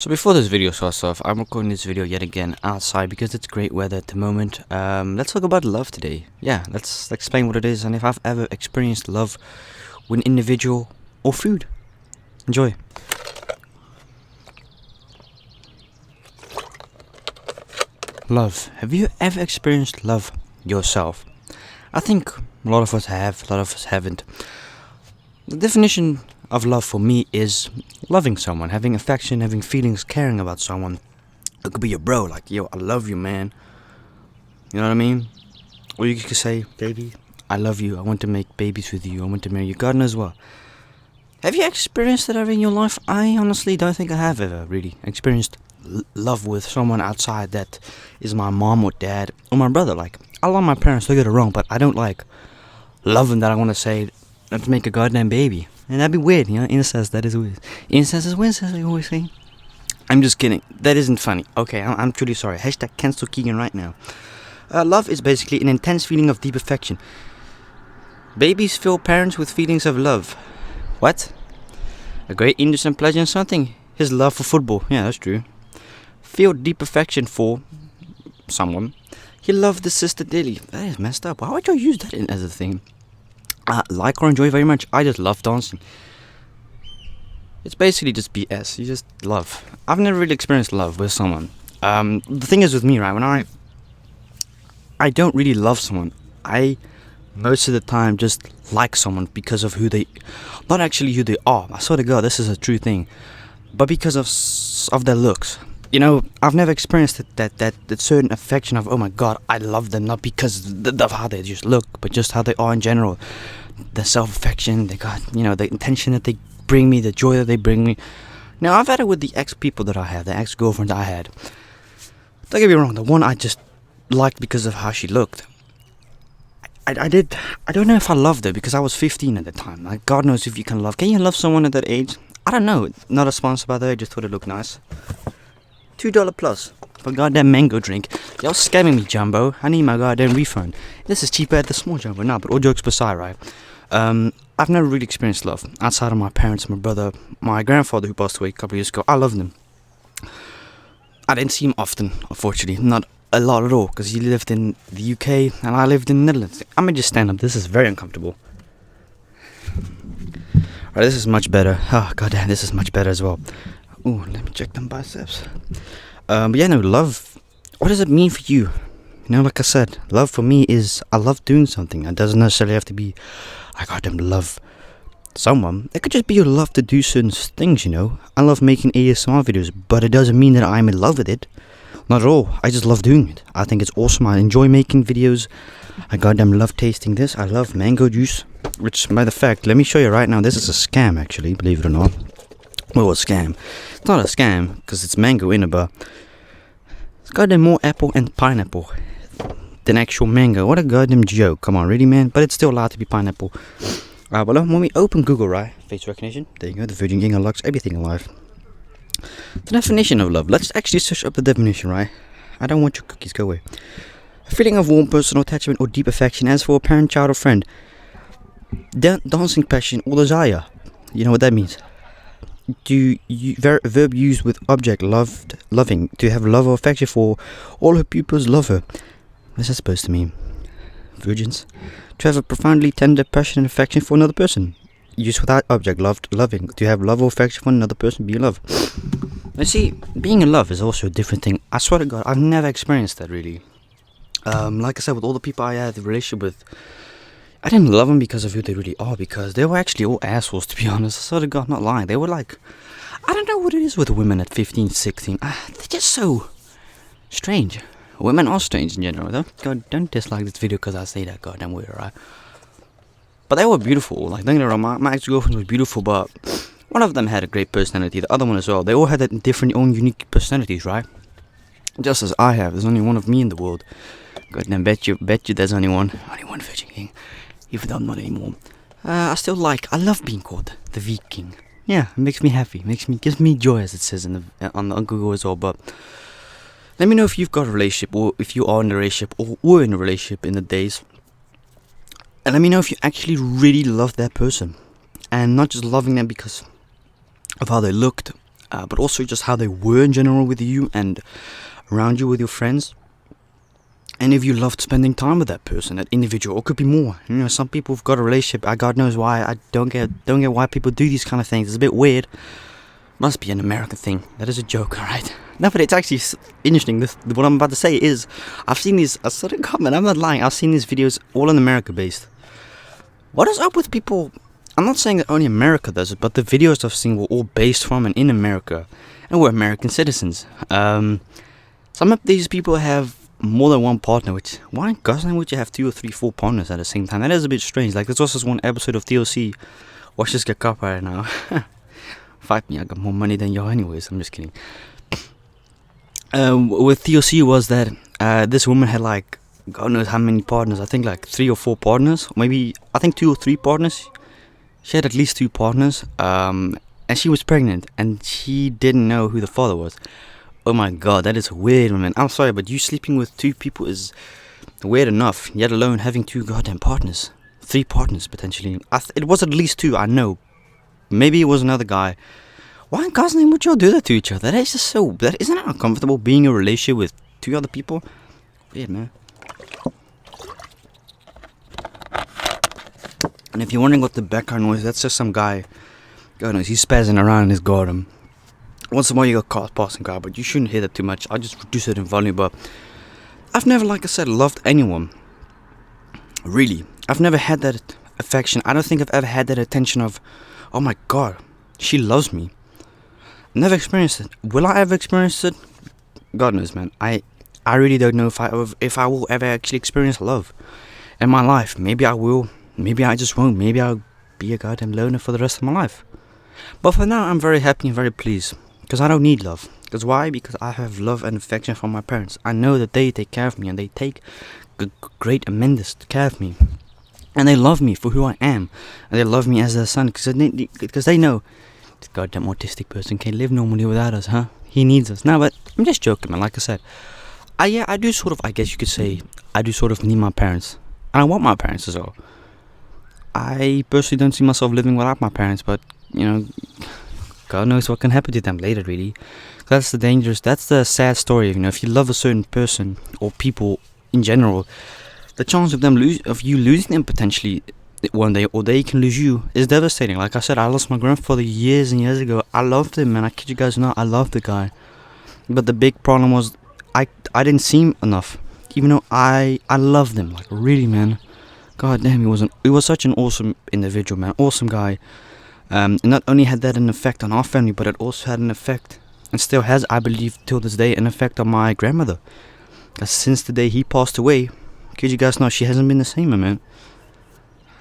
So before this video starts off, I'm recording this video yet again outside because it's great weather at the moment. Let's talk about love today. Yeah, let's explain what it is and if I've ever experienced love with an individual or food. Enjoy. Love. Have you ever experienced love yourself? I think a lot of us have, a lot of us haven't. The definition of love for me is loving someone, having affection, having feelings, caring about someone. It could be your bro, like, yo, I love you, man. You know what I mean? Or you could say, baby, I love you. I want to make babies with you. I want to marry you. God knows what. Have you experienced that ever in your life? I honestly don't think I have ever really experienced love with someone outside that is my mom or dad or my brother. Like, I love my parents, don't get it wrong, but I don't like love them that I want to say, let's make a goddamn baby. And that'd be weird, you know? Incest, that is weird. Incest is weird, as I always say. I'm just kidding. That isn't funny. Okay, I'm truly sorry. Hashtag cancel Keegan right now. Love is basically an intense feeling of deep affection. Babies fill parents with feelings of love. What? A great interest and pleasure in something. His love for football. Yeah, that's true. Feel deep affection for someone. He loved his sister dearly. That is messed up. Why would you use that as a thing? Like or enjoy very much. I just love dancing. It's basically just BS. You just love. I've never really experienced love with someone. The thing is with me, right? When I don't really love someone. I most of the time just like someone because of who they, not actually who they are. I swear to God, this is a true thing. But because of their looks. You know, I've never experienced that certain affection of, oh my God, I love them, not because of how they just look, but just how they are in general. The self-affection, they got, you know, the intention that they bring me, the joy that they bring me. Now, I've had it with the ex-people that I have, the ex-girlfriends I had. Don't get me wrong, the one I just liked because of how she looked. I don't know if I loved her because I was 15 at the time. Like, God knows if you can love. Can you love someone at that age? I don't know. Not a sponsor, by the way, I just thought it looked nice. $2 plus for a goddamn mango drink. Y'all scamming me, Jumbo. I need my goddamn refund. This is cheaper at the small Jumbo. Nah, but all jokes aside, right? I've never really experienced love outside of my parents, my brother, my grandfather who passed away a couple of years ago. I love him. I didn't see him often, unfortunately. Not a lot at all, because he lived in the UK and I lived in the Netherlands. I'm gonna just stand up. This is very uncomfortable. Alright, this is much better. Oh, goddamn, this is much better as well. Ooh, let me check them biceps. But yeah, no, love. What does it mean for you? You know, like I said, love for me is I love doing something. It doesn't necessarily have to be I goddamn love someone. It could just be you love to do certain things, you know. I love making ASMR videos, but it doesn't mean that I'm in love with it. Not at all. I just love doing it. I think it's awesome. I enjoy making videos. I goddamn love tasting this. I love mango juice. Which, matter of fact, let me show you right now. This is a scam, actually, believe it or not. Well, a scam. It's not a scam, because it's mango in it, but it's goddamn more apple and pineapple than actual mango. What a goddamn joke. Come on, really, man? But it's still allowed to be pineapple. Well, when we open Google, right? Face recognition. There you go. The Virgin Gang unlocks everything in life. The definition of love. Let's actually search up the definition, right? I don't want your cookies. Go away. A feeling of warm personal attachment or deep affection as for a parent, child, or friend. Dancing passion or desire. You know what that means? Verb used with object loving, to have love or affection for all her pupils, love her. What's that supposed to mean? Virgins. To have a profoundly tender passion and affection for another person. Used without object, loving, to have love or affection for another person, be in love. Let's see, being in love is also a different thing. I swear to God, I've never experienced that really. Like I said, with all the people I had a relationship with, I didn't love them because of who they really are, because they were actually all assholes, to be honest. I swear to God, not lying. They were like, I don't know what it is with women at 15, 16. They're just so strange. Women are strange in general, though. God, don't dislike this video because I say that goddamn weird, right? But they were beautiful. Like, don't get me wrong, my ex-girlfriend was beautiful, but one of them had a great personality. The other one as well. They all had their different, own unique personalities, right? Just as I have. There's only one of me in the world. Goddamn, bet you there's only one Virgin King. Even though I'm not anymore. I love being called the Viking. Yeah, it makes me happy. Gives me joy, as it says on Google as well. But let me know if you've got a relationship, or if you are in a relationship, or were in a relationship in the days. And let me know if you actually really love that person. And not just loving them because of how they looked, but also just how they were in general with you and around you with your friends. And if you loved spending time with that person, that individual, or could be more. You know, some people have got a relationship. God knows why. I don't get why people do these kind of things. It's a bit weird. Must be an American thing. That is a joke, alright? No, but it's actually interesting. What I'm about to say is, I've seen these. I sort of comment. I'm not lying. I've seen these videos all in America based. What is up with people? I'm not saying that only America does it, but the videos I've seen were all based from and in America, and we're American citizens. Some of these people have more than one partner, which why in God's name would you have 2 or 3, 4 partners at the same time? That is a bit strange. Like there's also this one episode of TLC. Watch this get copyrighted now. Fight me, I got more money than y'all anyways. I'm just kidding. With TLC was that this woman had like God knows how many partners. I think like 3 or 4 partners, maybe I think 2 or 3 partners. She had at least 2 partners, and she was pregnant, and she didn't know who the father was. Oh my God, that is weird, man. I'm sorry, but you sleeping with 2 people is weird enough, yet alone having 2 goddamn partners. 3 partners, potentially. It was at least 2, I know. Maybe it was another guy. Why in God's name would y'all do that to each other? That is just so... Isn't it uncomfortable being in a relationship with 2 other people? Weird, man. And if you're wondering what the background noise, that's just some guy. God knows, he's spazzing around in his garden. Once in a while you got cars passing by, but you shouldn't hear that too much. I'll just reduce it in volume. But I've never, like I said, loved anyone. Really. I've never had that affection. I don't think I've ever had that attention of, oh my God, she loves me. Never experienced it. Will I ever experience it? God knows, man. I really don't know if I will ever actually experience love in my life. Maybe I will. Maybe I just won't. Maybe I'll be a goddamn loner for the rest of my life. But for now, I'm very happy and very pleased. Because I don't need love. Because why? Because I have love and affection from my parents. I know that they take care of me. And they take great tremendous care of me. And they love me for who I am. And they love me as their son. Because they know this goddamn autistic person can't live normally without us, huh? He needs us. No, but I'm just joking, man. Like I said. I do sort of, I guess you could say, I do sort of need my parents. And I want my parents as well. I personally don't see myself living without my parents. But, you know... God knows what can happen to them later, really. That's the sad story. You know, if you love a certain person or people in general, the chance of you losing them potentially one day, or they can lose you, is devastating. Like I said, I lost my grandfather years and years ago. I loved him, and I kid you guys not, I loved the guy. But the big problem was, I didn't see him enough, even though I loved him, like really, man. God damn, he was such an awesome individual, man, awesome guy. And not only had that an effect on our family, but it also had an effect, and still has, I believe, till this day, an effect on my grandmother. Since the day he passed away, kid you guys know, she hasn't been the same, man.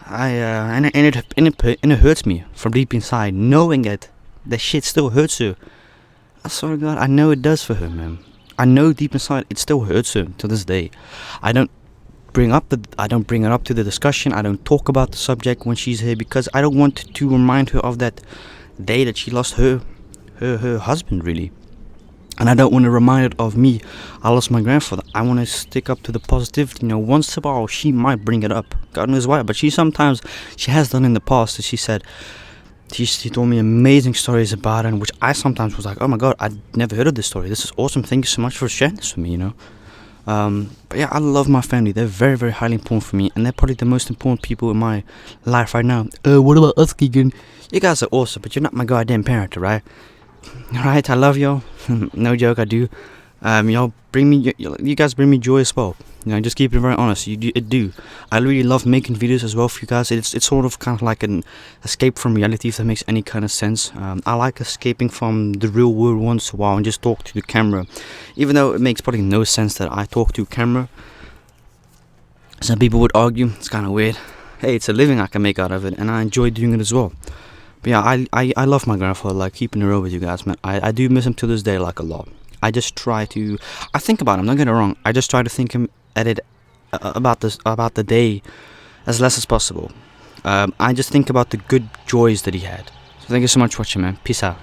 And it hurts me from deep inside, knowing that shit still hurts her. I swear to God, I know it does for her, man. I know deep inside it still hurts her to this day. I don't bring it up to the discussion. I don't talk about the subject when she's here because I don't want to remind her of that day that she lost her husband, really. And I don't want to remind her of me. I lost my grandfather. I want to stick up to the positivity. You know, once in a while she might bring it up. God knows why, but she has done in the past. She said she told me amazing stories about it, which I sometimes was like, oh my God, I'd never heard of this story. This is awesome. Thank you so much for sharing this with me. You know. But yeah, I love my family. They're very, very highly important for me, and they're probably the most important people in my life right now. What about us, Keegan? You guys are awesome, but you're not my goddamn parent, right? Right, I love y'all. No joke, I do. You guys bring me joy as well. You know, just keep it very honest. It do. I really love making videos as well for you guys. It's sort of kind of like an escape from reality, if that makes any kind of sense. I like escaping from the real world once in a while and just talk to the camera, even though it makes probably no sense that I talk to camera. Some people would argue it's kind of weird. Hey, it's a living I can make out of it, and I enjoy doing it as well. But yeah, I love my grandfather, like keeping it real with you guys, man. I do miss him to this day, like a lot. I just try to, I think about him, don't get it wrong. I just try to think about the day as less as possible. I just think about the good joys that he had. So thank you so much for watching, man. Peace out.